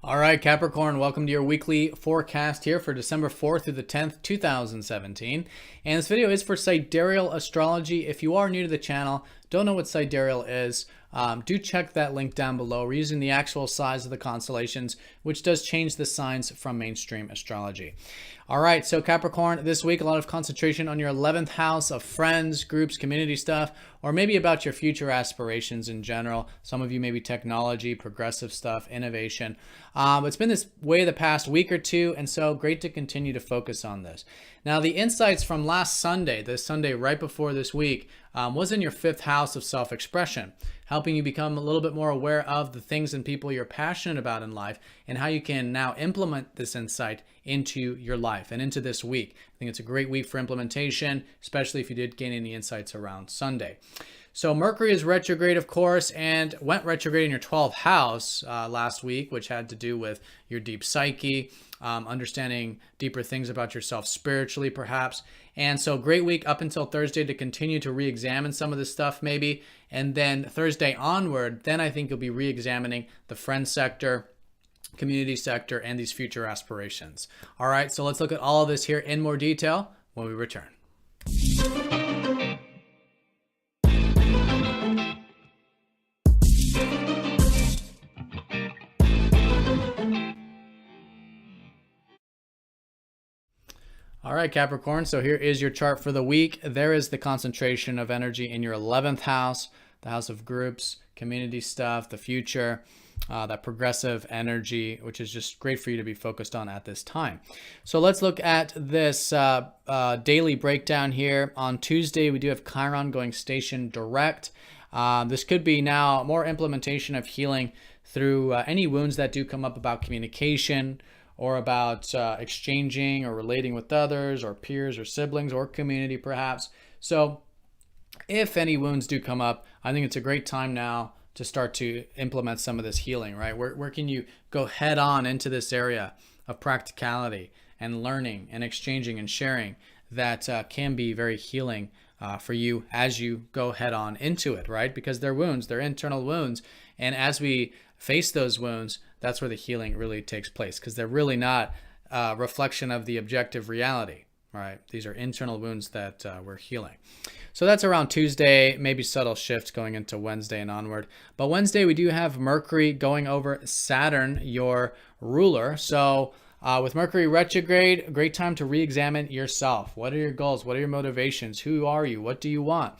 All right, Capricorn, welcome to your weekly forecast here for December 4th through the 10th, 2017. And this video is for Sidereal Astrology. If you are new to the channel, don't know what Sidereal is, do check that link down below. We're using the actual size of the constellations, which does change the signs from mainstream astrology. All right, so Capricorn, this week, a lot of concentration on your 11th house of friends, groups, community stuff, or maybe about your future aspirations in general. Some of you maybe technology, progressive stuff, innovation. It's been this way the past week or two, and so great to continue to focus on this. Now, the insights from last Sunday, the Sunday right before this week, was in your 5th house of self-expression, helping you become a little bit more aware of the things and people you're passionate about in life and how you can now implement this insight into your life and into this week. I think it's a great week for implementation, especially if you did gain any insights around Sunday. So Mercury is retrograde, of course, and went retrograde in your 12th house last week, which had to do with your deep psyche, understanding deeper things about yourself spiritually, perhaps. And so great week up until Thursday to continue to re-examine some of this stuff maybe. And then Thursday onward, then I think you'll be re-examining the friend sector, community sector, and these future aspirations. All right, so let's look at all of this here in more detail when we return. All right, Capricorn, so here is your chart for the week. There is the concentration of energy in your 11th house, the house of groups, community stuff, the future, that progressive energy, which is just great for you to be focused on at this time. So let's look at this daily breakdown here. On Tuesday, we do have Chiron going station direct. This could be now more implementation of healing through any wounds that do come up about communication, or about exchanging or relating with others or peers or siblings or community perhaps. So if any wounds do come up, I think it's a great time now to start to implement some of this healing, right? Where can you go head on into this area of practicality and learning and exchanging and sharing that can be very healing for you as you go head on into it, right? Because they're wounds, they're internal wounds. And as we face those wounds, that's where the healing really takes place, because they're really not a reflection of the objective reality, right? These are internal wounds that we're healing. So that's around Tuesday, maybe subtle shifts going into Wednesday and onward. But Wednesday, we do have Mercury going over Saturn, your ruler. So with Mercury retrograde, a great time to re-examine yourself. What are your goals? What are your motivations? Who are you? What do you want?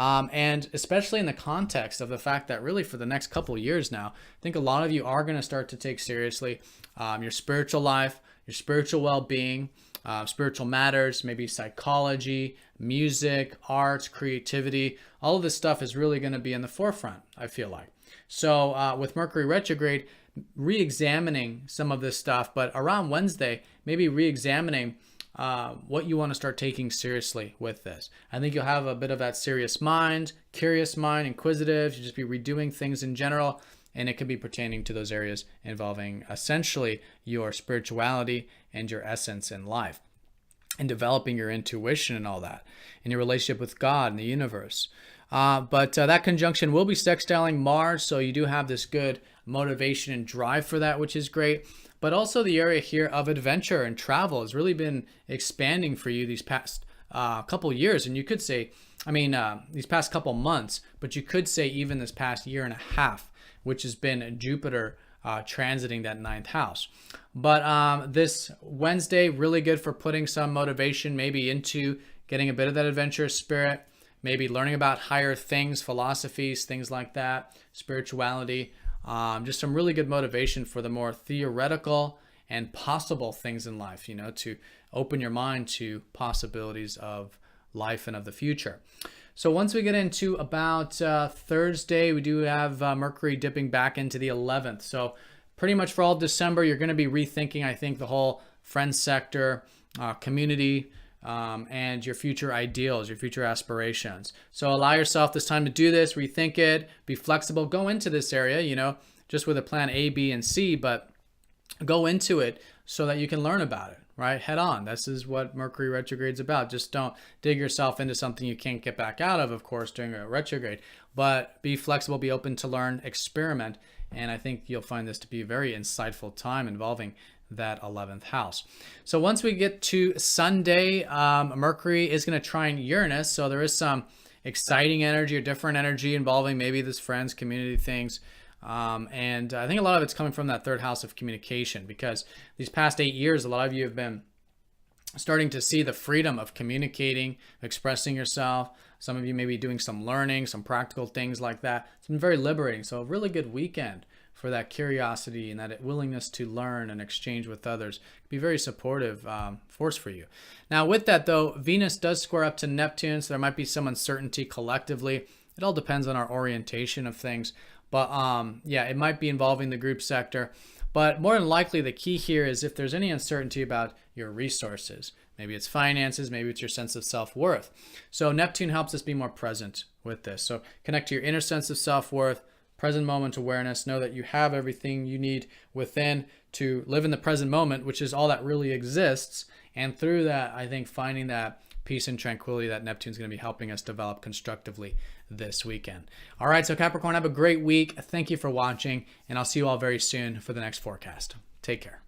And especially in the context of the fact that really for the next couple of years now, I think a lot of you are going to start to take seriously your spiritual life, your spiritual well-being, spiritual matters, maybe psychology, music, arts, creativity. All of this stuff is really going to be in the forefront, I feel like. So with Mercury retrograde, re-examining some of this stuff, but around Wednesday, maybe re-examining what you want to start taking seriously with this. I think you'll have a bit of that serious mind, curious mind, inquisitive. You'll just be redoing things in general, and it could be pertaining to those areas involving essentially your spirituality and your essence in life, and developing your intuition and all that, and your relationship with God and the universe. But that conjunction will be sextiling Mars, so you do have this good motivation and drive for that, which is great. But also the area here of adventure and travel has really been expanding for you these past couple years. And you could say, these past couple months, but you could say even this past year and a half, which has been Jupiter transiting that 9th house. But this Wednesday, really good for putting some motivation maybe into getting a bit of that adventurous spirit, maybe learning about higher things, philosophies, things like that, spirituality. Just some really good motivation for the more theoretical and possible things in life, to open your mind to possibilities of life and of the future. So once we get into about Thursday, we do have Mercury dipping back into the 11th. So pretty much for all December, you're going to be rethinking, I think, the whole friend sector, community, and your future ideals, your future aspirations. So allow yourself this time to do this, rethink it, be flexible, go into this area, just with a plan A, B, and C, but go into it so that you can learn about it, right? Head on. This is what Mercury retrograde is about. Just don't dig yourself into something you can't get back out of course, during a retrograde, but be flexible, be open to learn, experiment, And I think you'll find this to be a very insightful time involving that 11th house. So once we get to Sunday, Mercury is going to trine Uranus. So there is some exciting energy or different energy involving maybe this friends, community things. And I think a lot of it's coming from that third house of communication, because these past 8 years, a lot of you have been starting to see the freedom of communicating, expressing yourself. Some of you may be doing some learning, some practical things like that. It's been very liberating. So a really good weekend for that curiosity and that willingness to learn and exchange with others. Be very supportive force for you. Now with that though, Venus does square up to Neptune, so there might be some uncertainty collectively. It all depends on our orientation of things. But yeah, it might be involving the group sector. But more than likely, the key here is if there's any uncertainty about your resources. Maybe it's finances, maybe it's your sense of self-worth. So Neptune helps us be more present with this. So connect to your inner sense of self-worth, present moment awareness, know that you have everything you need within to live in the present moment, which is all that really exists. And through that, I think finding that peace and tranquility that Neptune's going to be helping us develop constructively this weekend. All right, so Capricorn, have a great week. Thank you for watching, and I'll see you all very soon for the next forecast. Take care.